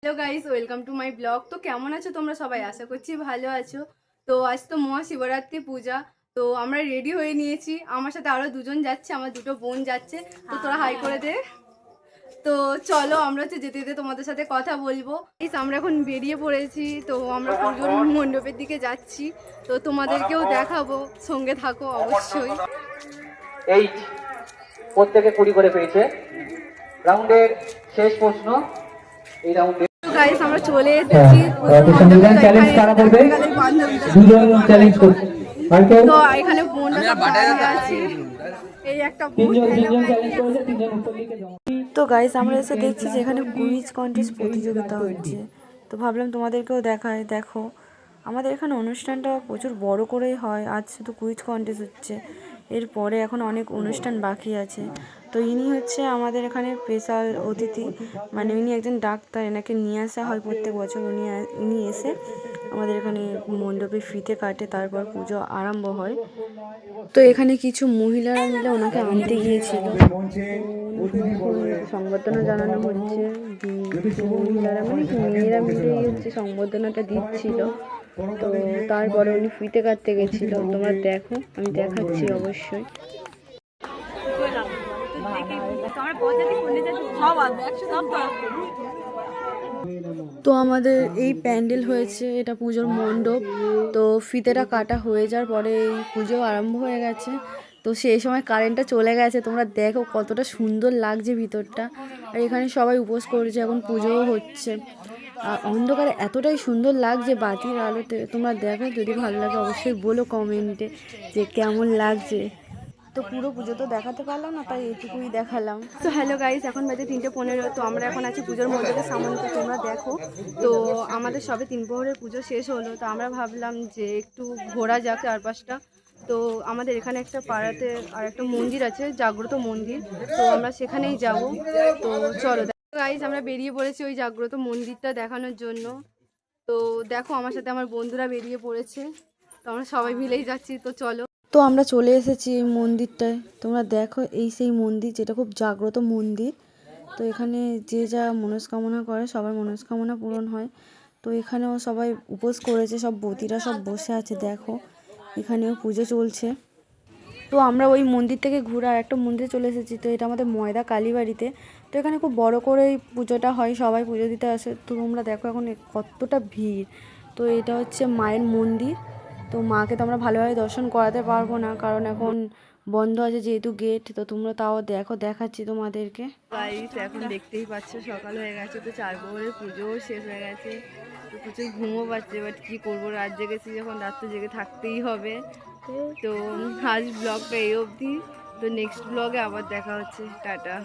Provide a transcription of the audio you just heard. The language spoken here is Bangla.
Hello guys, welcome to my blog. তো কেমন আছো তোমরা সবাই? আশা করছি ভালো আছো। তো আজ তো মহাশিবরাত্রি পূজা। তো আমরা রেডি হয়ে নিয়েছি, আমার সাথে আরো দুজন যাচ্ছে, আমার দুটো বোন যাচ্ছে। তো তোরা হাই করে দে। তো চলো আমরা হচ্ছে যেতে যেতে তোমাদের সাথে কথা বলবো। আমরা এখন বেরিয়ে পড়েছি, তো আমরা পুজোর মণ্ডপের দিকে যাচ্ছি। তো তোমাদেরকেও দেখাবো, সঙ্গে থাকো অবশ্যই। এই প্রত্যেকে 20 করে পেয়েছে। রাউন্ডের শেষ প্রশ্ন এই রাউন্ডে। গাইস আমরা চলে এসেছি। তো এখানে বোনরা সব দাঁড়িয়ে আছে। এই একটা তো গাইস আমরা এসে দেখছি যে এখানে কুইজ কন্টেস্ট প্রতিযোগিতা হচ্ছে। তো ভাবলাম তোমাদেরকেও দেখায়। দেখো আমাদের এখানে অনুষ্ঠানটা প্রচুর বড় করেই হয়। আজ শুধু কুইজ কন্টেস্ট হচ্ছে, এরপরে এখন অনেক অনুষ্ঠান বাকি আছে। তো ইনি হচ্ছে আমাদের এখানে স্পেশাল অতিথি, মানে ইনি একজন ডাক্তার। এনাকে নিয়ে আসা হয় প্রত্যেক বছর। ইনি এসে আমাদের এখানে মণ্ডপে ফিতে কাটে, তারপর পুজো আরম্ভ হয়। তো এখানে কিছু মহিলারা মিলে ওনাকে আনতে গিয়েছিল। সংবর্ধনা জানানো হচ্ছে। মহিলারা মানে কি মেয়েরা মিলেই হচ্ছে সংবর্ধনাটা দিচ্ছিল। তো তারপরে উনি ফিতে কাটতে গেছিল। তোমরা দেখো, আমি দেখাচ্ছি অবশ্যই। তো আমাদের এই প্যান্ডেল হয়েছে, এটা পুজোর মণ্ডপ। তো ফিতেটা কাটা হয়ে যাওয়ার পরে এই পুজো আরম্ভ হয়ে গেছে। তো সেই সময় কারেন্টটা চলে গেছে। তোমরা দেখো কতটা সুন্দর লাগছে ভিতরটা। আর এখানে সবাই উপোস করছে, এখন পুজোও হচ্ছে। আর অন্ধকারে এতটাই সুন্দর লাগছে বাতির আলোতে। তোমরা দেখো, যদি ভালো লাগে অবশ্যই বলো কমেন্টে যে কেমন লাগছে। তো পুরো পুজো তো দেখাতে পারলাম না, তাই এটুকুই দেখালাম। তো হ্যালো গাইস, এখন বাজে 3:15। তো আমরা এখন আছি পুজোর মণ্ডপের সামনে। তো তোমরা দেখো, তো আমাদের সবে 3 প্রহরের পুজো শেষ হলো। তো আমরা ভাবলাম যে একটু ঘোরা যাক চারপাশটা। তো আমাদের এখানে একটা পাড়াতে আর একটা মন্দির আছে, জাগ্রত মন্দির। তো আমরা সেখানেই যাব। তো চলো গাইস, আমরা বেরিয়ে পড়েছি ওই জাগ্রত মন্দিরটা দেখানোর জন্য। তো দেখো আমার সাথে আমার বন্ধুরা বেরিয়ে পড়েছে। তো আমরা সবাই মিলেই যাচ্ছি। তো চলো। তো আমরা চলে এসেছি এই মন্দিরটায়। তোমরা দেখো, এই সেই মন্দির যেটা খুব জাগ্রত মন্দির। তো এখানে যে যা মনস্কামনা করে সবার মনস্কামনা পূরণ হয়। তো এখানেও সবাই উপোস করেছে, সব বতীরা সব বসে আছে। দেখো এখানেও পুজো চলছে। তো আমরা ওই মন্দির থেকে ঘুরে আর একটা মন্দিরে চলে এসেছি। তো এটা আমাদের ময়দা কালীবাড়িতে। তো এখানে খুব বড় করেই পুজোটা হয়, সবাই পুজো দিতে আসে। তো তোমরা দেখো এখন কতটা ভিড়। তো এটা হচ্ছে মায়ের মন্দির। তো মাকে তো আমরা ভালোভাবে দর্শন করাতে পারবো না, কারণ এখন বন্ধ আছে যেহেতু গেট। তো তোমরা তাও দেখো, দেখাচ্ছি তোমাদেরকে। গাইস এখন দেখতেই পাচ্ছ সকাল হয়ে গেছে। তো 4 প্রহরের পুজোও শেষ হয়ে গেছে। তো প্রচুর ঘুমও পাচ্ছে, বাট কী করবো, রাত জেগেছি যখন, রাত তো জেগে থাকতেই হবে। তো আজ ব্লগটা এই অবধি। তো নেক্সট ব্লগে আবার দেখা হচ্ছে। টাটা।